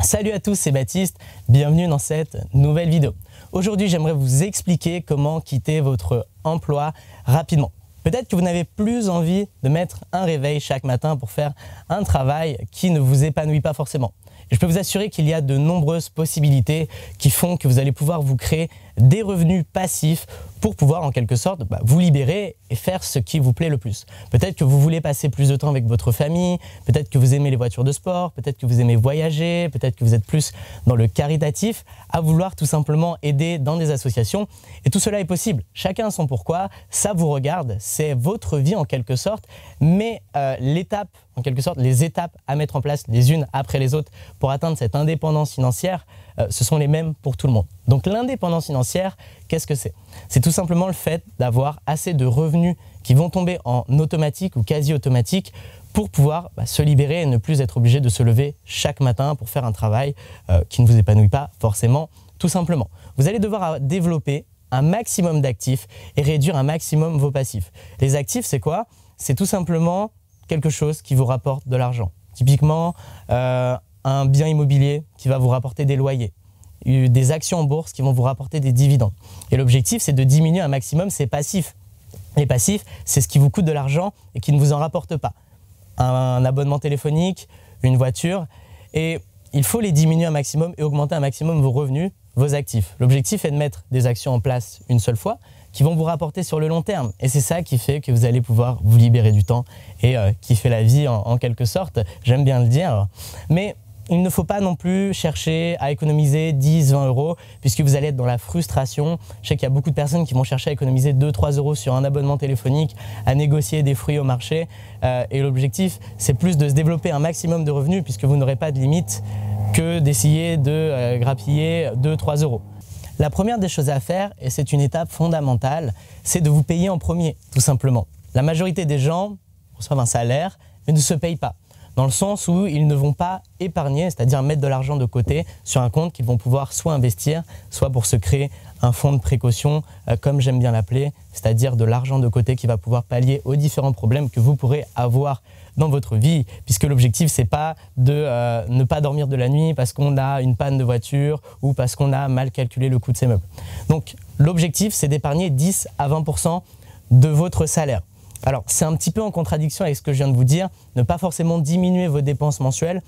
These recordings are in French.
Salut à tous, c'est Baptiste, bienvenue dans cette nouvelle vidéo. Aujourd'hui, j'aimerais vous expliquer comment quitter votre emploi rapidement. Peut-être que vous n'avez plus envie de mettre un réveil chaque matin pour faire un travail qui ne vous épanouit pas forcément. Et je peux vous assurer qu'il y a de nombreuses possibilités qui font que vous allez pouvoir vous créer des revenus passifs pour pouvoir en quelque sorte vous libérer et faire ce qui vous plaît le plus. Peut-être que vous voulez passer plus de temps avec votre famille, peut-être que vous aimez les voitures de sport, peut-être que vous aimez voyager, peut-être que vous êtes plus dans le caritatif, à vouloir tout simplement aider dans des associations. Et tout cela est possible. Chacun a son pourquoi, ça vous regarde, c'est votre vie en quelque sorte, mais l'étape, en quelque sorte, les étapes à mettre en place les unes après les autres pour atteindre cette indépendance financière, ce sont les mêmes pour tout le monde. Donc l'indépendance financière, qu'est-ce que c'est? C'est tout simplement le fait d'avoir assez de revenus qui vont tomber en automatique ou quasi automatique pour pouvoir se libérer et ne plus être obligé de se lever chaque matin pour faire un travail qui ne vous épanouit pas forcément, tout simplement. Vous allez devoir développer un maximum d'actifs et réduire un maximum vos passifs. Les actifs, c'est quoi? C'est tout simplement quelque chose qui vous rapporte de l'argent. Typiquement, un bien immobilier qui va vous rapporter des loyers, des actions en bourse qui vont vous rapporter des dividendes. Et l'objectif, c'est de diminuer un maximum ces passifs. Les passifs, c'est ce qui vous coûte de l'argent et qui ne vous en rapporte pas. Un abonnement téléphonique, une voiture, et il faut les diminuer un maximum et augmenter un maximum vos revenus, vos actifs. L'objectif est de mettre des actions en place une seule fois qui vont vous rapporter sur le long terme. Et c'est ça qui fait que vous allez pouvoir vous libérer du temps et kiffer la vie en quelque sorte. J'aime bien le dire. Mais il ne faut pas non plus chercher à économiser 10, 20 euros puisque vous allez être dans la frustration. Je sais qu'il y a beaucoup de personnes qui vont chercher à économiser 2, 3 euros sur un abonnement téléphonique, à négocier des fruits au marché. Et l'objectif, c'est plus de se développer un maximum de revenus puisque vous n'aurez pas de limite que d'essayer de grappiller 2, 3 euros. La première des choses à faire, et c'est une étape fondamentale, c'est de vous payer en premier, tout simplement. La majorité des gens reçoivent un salaire, mais ne se payent pas. Dans le sens où ils ne vont pas épargner, c'est-à-dire mettre de l'argent de côté sur un compte qu'ils vont pouvoir soit investir, soit pour se créer un fonds de précaution, comme j'aime bien l'appeler, c'est-à-dire de l'argent de côté qui va pouvoir pallier aux différents problèmes que vous pourrez avoir dans votre vie, puisque l'objectif, c'est pas de ne pas dormir de la nuit parce qu'on a une panne de voiture ou parce qu'on a mal calculé le coût de ses meubles. Donc, l'objectif, c'est d'épargner 10 à 20% de votre salaire. Alors, c'est un petit peu en contradiction avec ce que je viens de vous dire, ne pas forcément diminuer vos dépenses mensuelles,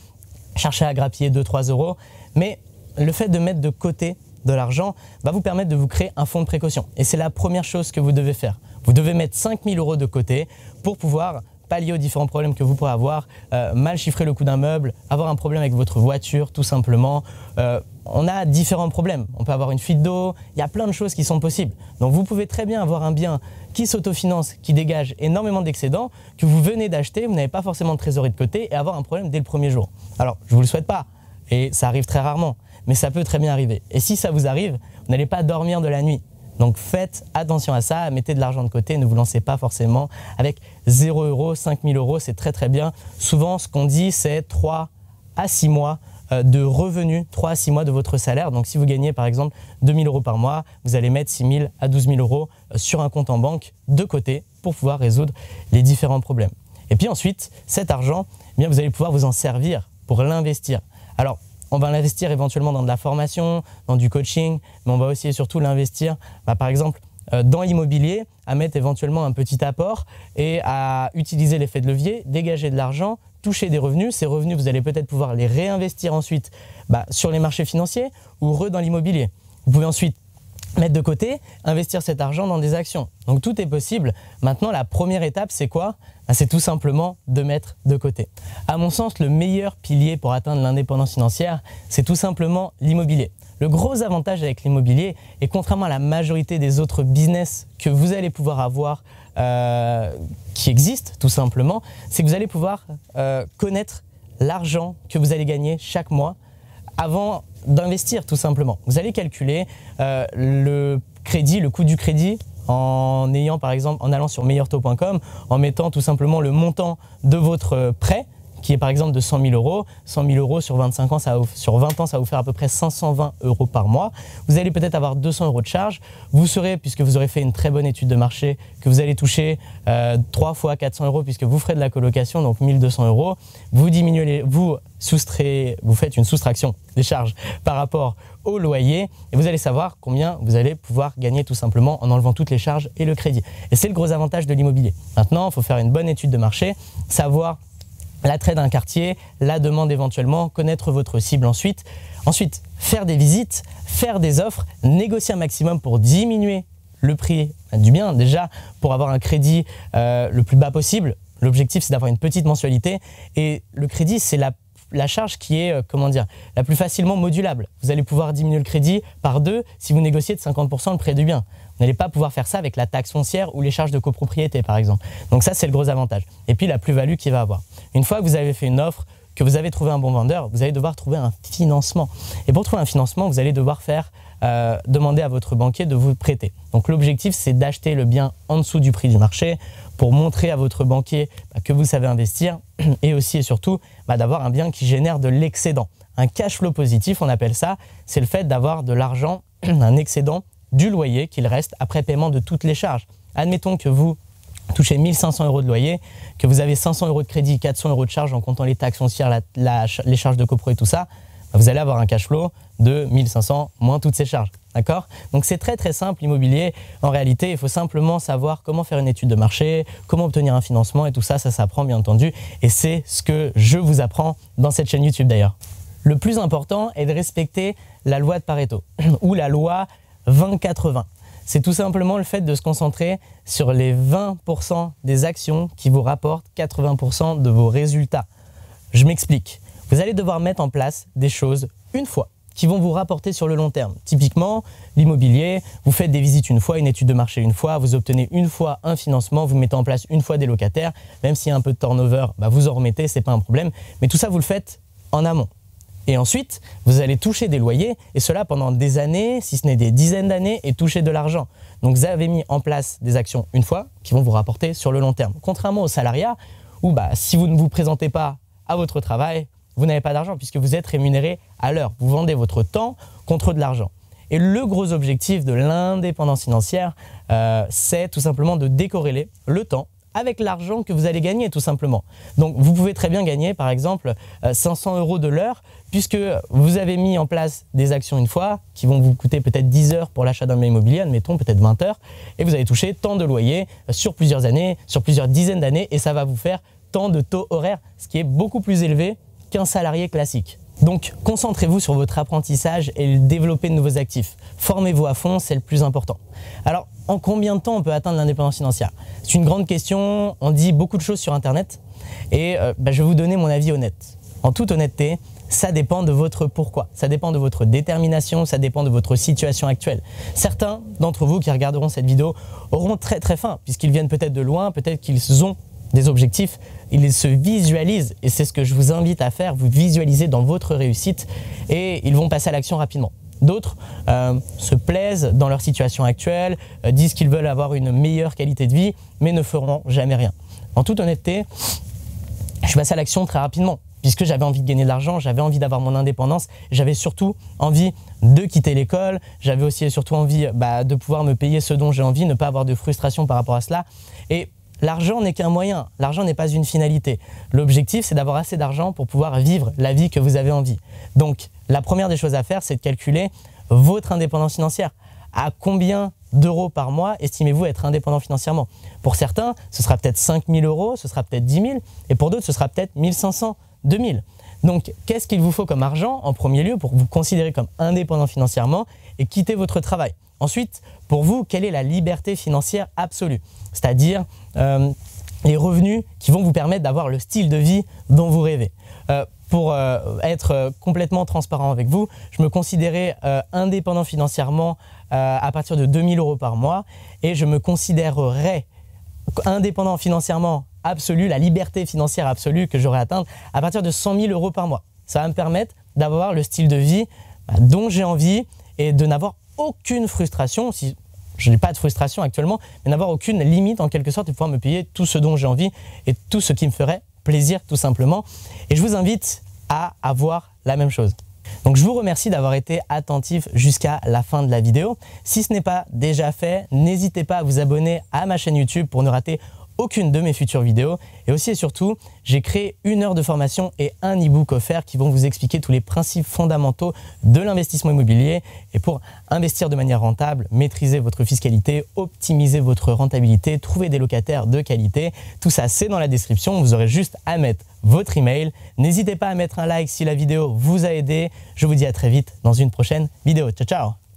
chercher à grappiller 2-3 euros, mais le fait de mettre de côté de l'argent va vous permettre de vous créer un fonds de précaution. Et c'est la première chose que vous devez faire. Vous devez mettre 5 000 euros de côté pour pouvoir pallier aux différents problèmes que vous pourrez avoir, mal chiffrer le coût d'un meuble, avoir un problème avec votre voiture tout simplement. On a différents problèmes. On peut avoir une fuite d'eau, il y a plein de choses qui sont possibles. Donc vous pouvez très bien avoir un bien qui s'autofinance, qui dégage énormément d'excédents, que vous venez d'acheter, vous n'avez pas forcément de trésorerie de côté et avoir un problème dès le premier jour. Alors, je ne vous le souhaite pas et ça arrive très rarement, mais ça peut très bien arriver. Et si ça vous arrive, vous n'allez pas dormir de la nuit. Donc faites attention à ça, mettez de l'argent de côté, ne vous lancez pas forcément avec 0 euros, 5 000 euros, c'est très très bien. Souvent, ce qu'on dit, c'est 3 à 6 mois de revenus, 3 à 6 mois de votre salaire. Donc si vous gagnez par exemple 2 000 euros par mois, vous allez mettre 6 000 à 12 000 euros sur un compte en banque de côté pour pouvoir résoudre les différents problèmes. Et puis ensuite, cet argent, eh bien, vous allez pouvoir vous en servir pour l'investir. Alors, on va l'investir éventuellement dans de la formation, dans du coaching, mais on va aussi et surtout l'investir, par exemple, dans l'immobilier, à mettre éventuellement un petit apport et à utiliser l'effet de levier, dégager de l'argent, toucher des revenus. Ces revenus, vous allez peut-être pouvoir les réinvestir ensuite sur les marchés financiers ou dans l'immobilier. Vous pouvez ensuite mettre de côté, investir cet argent dans des actions. Donc tout est possible. Maintenant, la première étape, c'est quoi? C'est tout simplement de mettre de côté. À mon sens, le meilleur pilier pour atteindre l'indépendance financière, c'est tout simplement l'immobilier. Le gros avantage avec l'immobilier, et contrairement à la majorité des autres business que vous allez pouvoir avoir, qui existent tout simplement, c'est que vous allez pouvoir connaître l'argent que vous allez gagner chaque mois avant d'investir tout simplement. Vous allez calculer le crédit, le coût du crédit en ayant par exemple, en allant sur meilleurtaux.com, en mettant tout simplement le montant de votre prêt qui est par exemple de 100 000 euros. 100 000 euros sur 25 ans, sur 20 ans, ça va vous faire à peu près 520 euros par mois. Vous allez peut-être avoir 200 euros de charge. Vous saurez, puisque vous aurez fait une très bonne étude de marché, que vous allez toucher 3 fois 400 euros puisque vous ferez de la colocation, donc 1200 euros. Vous diminuez vous faites une soustraction des charges par rapport au loyer et vous allez savoir combien vous allez pouvoir gagner tout simplement en enlevant toutes les charges et le crédit. Et c'est le gros avantage de l'immobilier. Maintenant, il faut faire une bonne étude de marché, savoir l'attrait d'un quartier, la demande éventuellement, connaître votre cible ensuite. Ensuite, faire des visites, faire des offres, négocier un maximum pour diminuer le prix du bien. Déjà, pour avoir un crédit le plus bas possible, l'objectif c'est d'avoir une petite mensualité et le crédit c'est la charge qui est, la plus facilement modulable. Vous allez pouvoir diminuer le crédit par 2 si vous négociez de 50% le prix du bien. Vous n'allez pas pouvoir faire ça avec la taxe foncière ou les charges de copropriété par exemple. Donc ça c'est le gros avantage. Et puis la plus-value qu'il va avoir. Une fois que vous avez fait une offre, que vous avez trouvé un bon vendeur, vous allez devoir trouver un financement. Et pour trouver un financement, vous allez devoir demander à votre banquier de vous prêter. Donc l'objectif c'est d'acheter le bien en dessous du prix du marché pour montrer à votre banquier que vous savez investir et aussi et surtout d'avoir un bien qui génère de l'excédent. Un cash flow positif, on appelle ça, c'est le fait d'avoir de l'argent, un excédent du loyer qu'il reste après paiement de toutes les charges. Admettons que vous touchez 1500 euros de loyer, que vous avez 500 euros de crédit, 400 euros de charges en comptant les taxes foncières, les charges de copro et tout ça, vous allez avoir un cash flow de 1500 moins toutes ces charges. D'accord? Donc c'est très très simple l'immobilier. En réalité, il faut simplement savoir comment faire une étude de marché, comment obtenir un financement et tout ça, ça s'apprend bien entendu. Et c'est ce que je vous apprends dans cette chaîne YouTube d'ailleurs. Le plus important est de respecter la loi de Pareto ou la loi 20-80. C'est tout simplement le fait de se concentrer sur les 20% des actions qui vous rapportent 80% de vos résultats. Je m'explique. Vous allez devoir mettre en place des choses une fois qui vont vous rapporter sur le long terme. Typiquement, l'immobilier, vous faites des visites une fois, une étude de marché une fois, vous obtenez une fois un financement, vous mettez en place une fois des locataires, même s'il y a un peu de turnover, vous en remettez, c'est pas un problème. Mais tout ça, vous le faites en amont. Et ensuite, vous allez toucher des loyers, et cela pendant des années, si ce n'est des dizaines d'années, et toucher de l'argent. Donc vous avez mis en place des actions une fois qui vont vous rapporter sur le long terme. Contrairement au salariat, où si vous ne vous présentez pas à votre travail, vous n'avez pas d'argent puisque vous êtes rémunéré à l'heure. Vous vendez votre temps contre de l'argent. Et le gros objectif de l'indépendance financière, c'est tout simplement de décorréler le temps avec l'argent que vous allez gagner tout simplement. Donc vous pouvez très bien gagner par exemple 500 euros de l'heure puisque vous avez mis en place des actions une fois qui vont vous coûter peut-être 10 heures pour l'achat d'un bien immobilier, admettons peut-être 20 heures, et vous allez toucher tant de loyers sur plusieurs années, sur plusieurs dizaines d'années, et ça va vous faire tant de taux horaires, ce qui est beaucoup plus élevé qu'un salarié classique. Donc, concentrez-vous sur votre apprentissage et développez de nouveaux actifs. Formez-vous à fond, c'est le plus important. Alors, en combien de temps on peut atteindre l'indépendance financière? C'est une grande question, on dit beaucoup de choses sur Internet et je vais vous donner mon avis honnête. En toute honnêteté, ça dépend de votre pourquoi, ça dépend de votre détermination, ça dépend de votre situation actuelle. Certains d'entre vous qui regarderont cette vidéo auront très très faim puisqu'ils viennent peut-être de loin, peut-être qu'ils ont des objectifs, ils se visualisent et c'est ce que je vous invite à faire, vous visualisez dans votre réussite et ils vont passer à l'action rapidement. D'autres se plaisent dans leur situation actuelle, disent qu'ils veulent avoir une meilleure qualité de vie mais ne feront jamais rien. En toute honnêteté, je suis passé à l'action très rapidement puisque j'avais envie de gagner de l'argent, j'avais envie d'avoir mon indépendance, j'avais surtout envie de quitter l'école, j'avais aussi et surtout envie de pouvoir me payer ce dont j'ai envie, ne pas avoir de frustration par rapport à cela. Et l'argent n'est qu'un moyen, l'argent n'est pas une finalité. L'objectif, c'est d'avoir assez d'argent pour pouvoir vivre la vie que vous avez envie. Donc, la première des choses à faire, c'est de calculer votre indépendance financière. À combien d'euros par mois estimez-vous être indépendant financièrement? Pour certains, ce sera peut-être 5 000 euros, ce sera peut-être 10 000, et pour d'autres, ce sera peut-être 1 500, 2 000. Donc, qu'est-ce qu'il vous faut comme argent en premier lieu pour vous considérer comme indépendant financièrement et quitter votre travail? Ensuite, pour vous, quelle est la liberté financière absolue? C'est-à-dire les revenus qui vont vous permettre d'avoir le style de vie dont vous rêvez. Pour être complètement transparent avec vous, je me considérais indépendant financièrement à partir de 2 000 euros par mois et je me considérerais indépendant financièrement absolu, la liberté financière absolue que j'aurais atteinte à partir de 100 000 euros par mois. Ça va me permettre d'avoir le style de vie dont j'ai envie et de n'avoir aucune frustration, si je n'ai pas de frustration actuellement, mais n'avoir aucune limite en quelque sorte et pouvoir me payer tout ce dont j'ai envie et tout ce qui me ferait plaisir tout simplement. Et je vous invite à avoir la même chose. Donc je vous remercie d'avoir été attentif jusqu'à la fin de la vidéo. Si ce n'est pas déjà fait, n'hésitez pas à vous abonner à ma chaîne YouTube pour ne rater aucune de mes futures vidéos. Et aussi et surtout, j'ai créé 1 heure de formation et un e-book offert qui vont vous expliquer tous les principes fondamentaux de l'investissement immobilier. Et pour investir de manière rentable, maîtriser votre fiscalité, optimiser votre rentabilité, trouver des locataires de qualité, tout ça c'est dans la description. Vous aurez juste à mettre votre email. N'hésitez pas à mettre un like si la vidéo vous a aidé. Je vous dis à très vite dans une prochaine vidéo. Ciao, ciao!